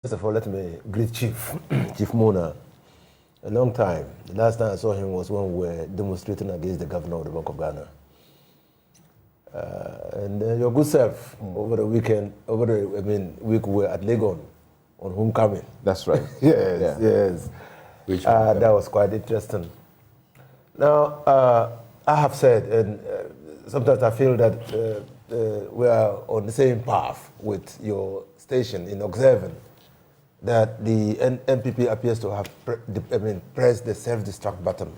First of all, let me greet Chief, Chief Mona. A long time. The last time I saw him was when we were demonstrating against the governor of the Bank of Ghana. And your good self over the weekend, week we were at Legon on homecoming. That's right. Yes. That was quite interesting. Now, I have said, and sometimes I feel that we are on the same path with your station in observing that the NPP appears to have pressed the self-destruct button.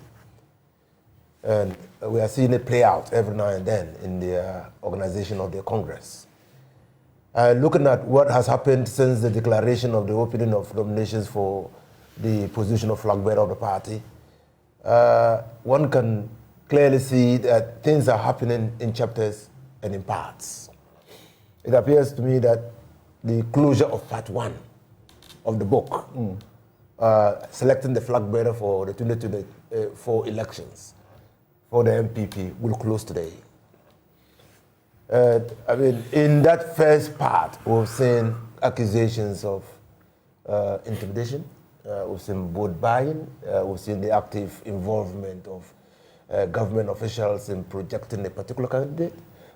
And we are seeing it play out every now and then in the organization of the Congress. Looking at what has happened since the declaration of the opening of nominations for the position of flag bearer of the party, one can clearly see that things are happening in chapters and in parts. It appears to me that the closure of part one of the book, selecting the flag bearer for the 2024 elections for the NPP, will close today. In that first part, we've seen accusations of intimidation, we've seen vote buying, we've seen the active involvement of government officials in projecting a particular candidate.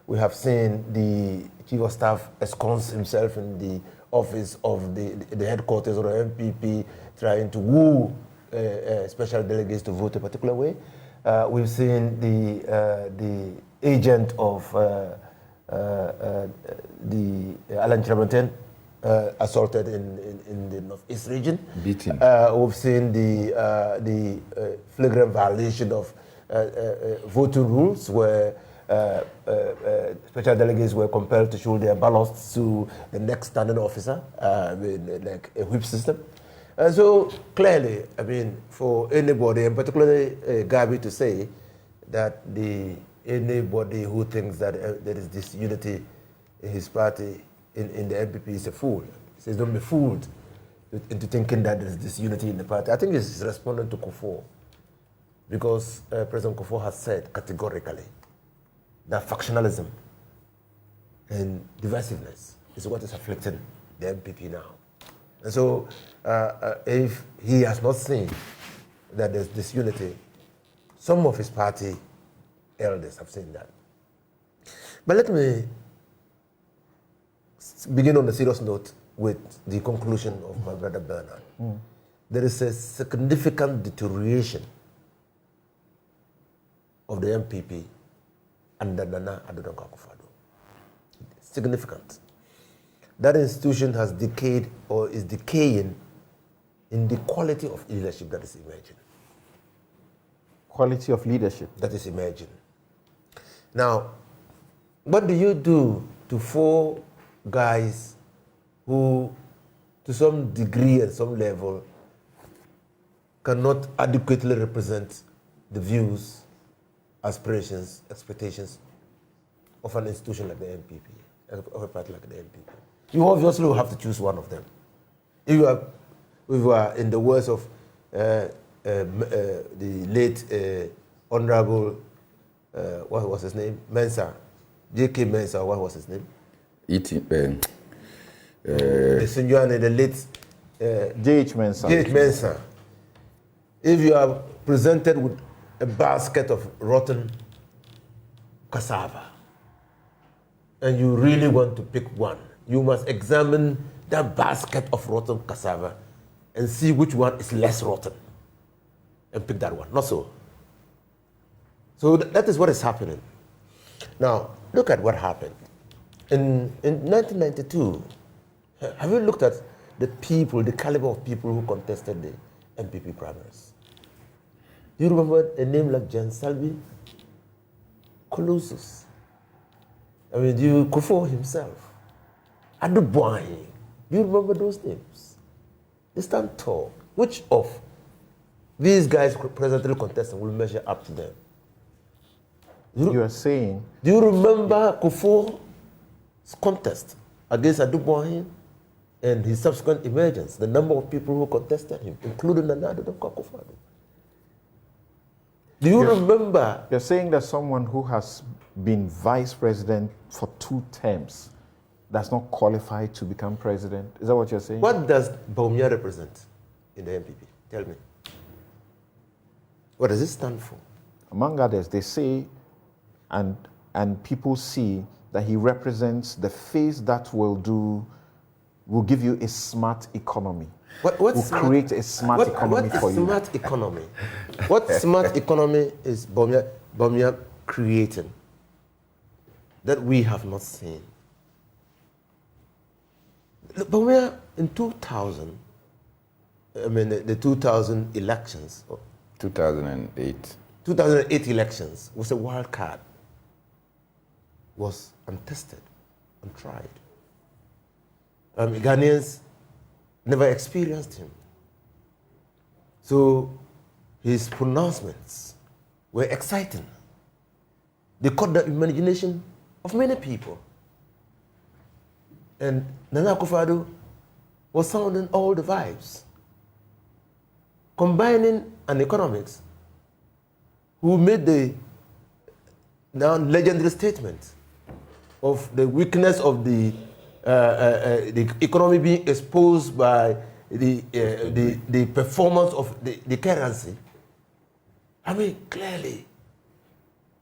We have seen the Chief of Staff ensconce himself in the office of the headquarters of the NPP, trying to woo special delegates to vote a particular way. We've seen the agent of the Alan Tremonten assaulted in the Northeast region. Beaten. We've seen the flagrant violation of voting rules where special delegates were compelled to show their ballots to the next standing officer, like a whip system. And so clearly, for anybody, and particularly Gabi, to say that anybody who thinks that there is disunity in his party, in the NPP, is a fool. He says, don't be fooled into thinking that there is disunity in the party. I think he's responding to Akuffo, because President Akuffo has said categorically that factionalism and divisiveness is what is afflicting the NPP now. And so if he has not seen that there's disunity, some of his party elders have seen that. But let me begin on a serious note with the conclusion of my brother Bernard. There is a significant deterioration of the NPP under Nana Addo Akuffo-Addo. Significant. That institution has decayed or is decaying in the quality of leadership that is emerging. Quality of leadership? That is emerging. Now, what do you do to four guys who, to some degree and some level, cannot adequately represent the views, aspirations, expectations of an institution like the NPP, of a party like the NPP? You obviously will have to choose one of them. If you are in the words of the late Honorable, what was his name? Mensah, J.K. Mensah, what was his name? The Sunjuan, the late J.H. Mensah. J.H. Mensah. If you are presented with a basket of rotten cassava, and you really want to pick one, you must examine that basket of rotten cassava and see which one is less rotten and pick that one. Not so. So that is what is happening. Now, look at what happened. In 1992, have you looked at the people, the caliber of people who contested the NPP primaries? Do you remember a name like Jan Salvi? Colossus. Akuffo himself. Addo Boahi. Do you remember those names? They stand tall. Which of these guys presently contesting will measure up to them? You are saying... Do you remember Akuffo's contest against Addo Boahi and his subsequent emergence? The number of people who contested him, including Nana Addo Akuffo-Addo. Do you remember? You're saying that someone who has been vice president for 2 terms does not qualify to become president? Is that what you're saying? What does Bawumia represent in the NPP? Tell me. What does it stand for? Among others, they say, and people see that he represents the face that will give you a smart economy. Create a smart economy for you. What smart economy? What smart economy is Bawumia creating that we have not seen? Bawumia in 2000, I mean the 2000 elections. 2008. 2008 elections was a wild card. Was untested, untried. Ghanaians never experienced him. So his pronouncements were exciting. They caught the imagination of many people. And Nana Akuffo-Addo was sounding all the vibes, combining an economics who made the now legendary statement of the weakness of the economy being exposed by the performance of the currency. I mean, clearly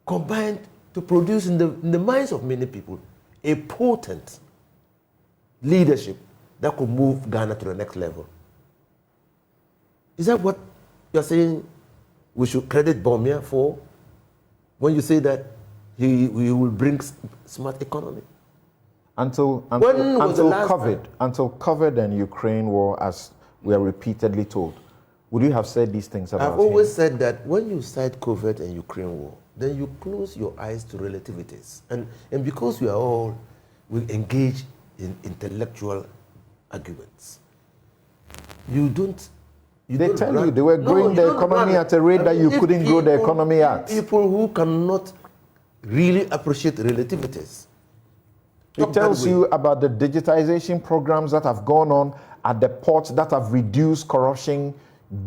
combined to produce in the minds of many people a potent leadership that could move Ghana to the next level. Is that what you're saying we should credit Bawumia for when you say that he will bring smart economy? Until COVID and Ukraine war, as we are repeatedly told, would you have said these things about him? I've always said that when you cite COVID and Ukraine war, then you close your eyes to relativities. And because we engage in intellectual arguments, they tell you they were growing the economy at a rate that you couldn't grow the economy at. People who cannot really appreciate relativities. It tells you about the digitization programs that have gone on at the ports that have reduced corruption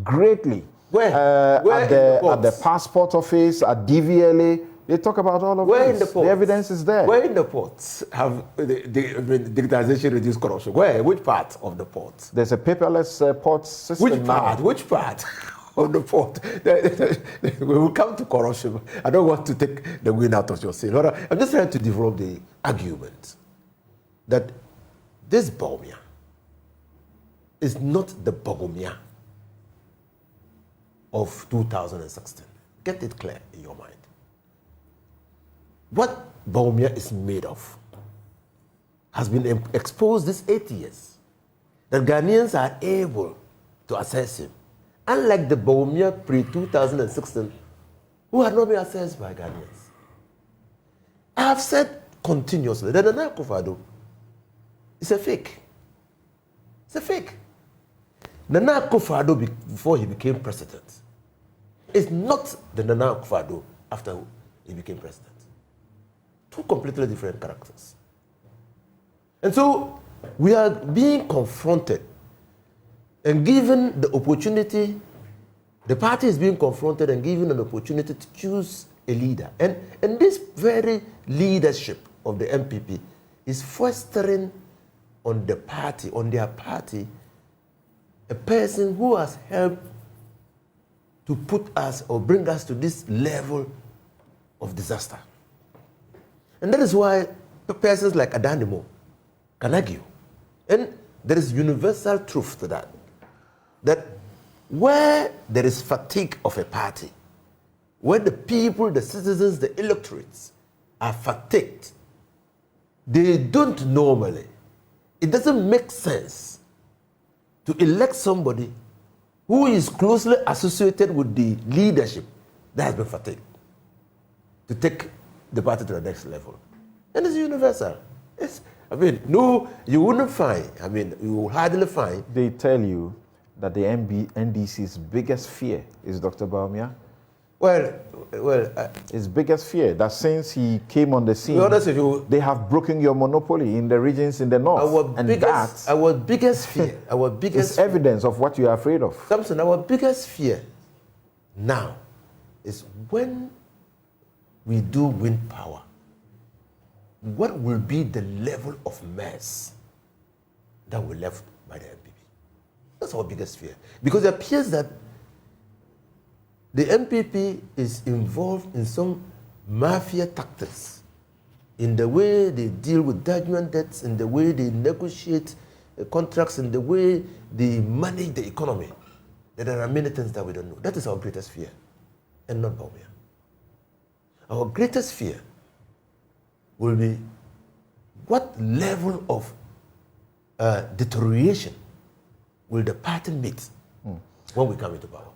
greatly. Where? At the passport office, at DVLA. They talk about all of Where this. In the ports? The evidence is there. Where in the ports have the digitization reduced corruption? Where? Which part of the ports? There's a paperless port system. Which part? Which part of the port? We will come to corruption. I don't want to take the wind out of your sail. I'm just trying to develop the argument that this Bawumia is not the Bawumia of 2016. Get it clear in your mind. What Bawumia is made of has been exposed these 8 years. That Ghanaians are able to assess him. Unlike the Bawumia pre-2016, who had not been assessed by Ghanaians. I have said continuously that Nana Akuffo-Addo is a fake. It's a fake. Nana Akuffo-Addo, before he became president, is not the Nana Akuffo-Addo after he became president. Two completely different characters. And so we are being confronted and given the opportunity, the party is being confronted and given an opportunity to choose a leader. And this very leadership of the NPP is fostering on the party, on their party, a person who has helped to put us or bring us to this level of disaster. And that is why persons like Adanimo can argue. And there is universal truth to that. That where there is fatigue of a party, where the people, the citizens, the electorates are fatigued, they don't normally, it doesn't make sense to elect somebody who is closely associated with the leadership that has been fatigued to take the party to the next level. And it's universal. No, you wouldn't find, you will hardly find. They tell you that the NDC's biggest fear is Dr. Bawumia. His biggest fear, that since he came on the scene, they have broken your monopoly in the regions in the north. Our biggest fear, is evidence of what you are afraid of. Samson, our biggest fear now is when we do win power, what will be the level of mess that will be left by the NPP? That's our biggest fear. Because it appears that the NPP is involved in some mafia tactics in the way they deal with judgment debts, in the way they negotiate contracts, in the way they manage the economy. There are many things that we don't know. That is our greatest fear, and not Bawumia. Our greatest fear will be what level of deterioration will the party meet when we come into power.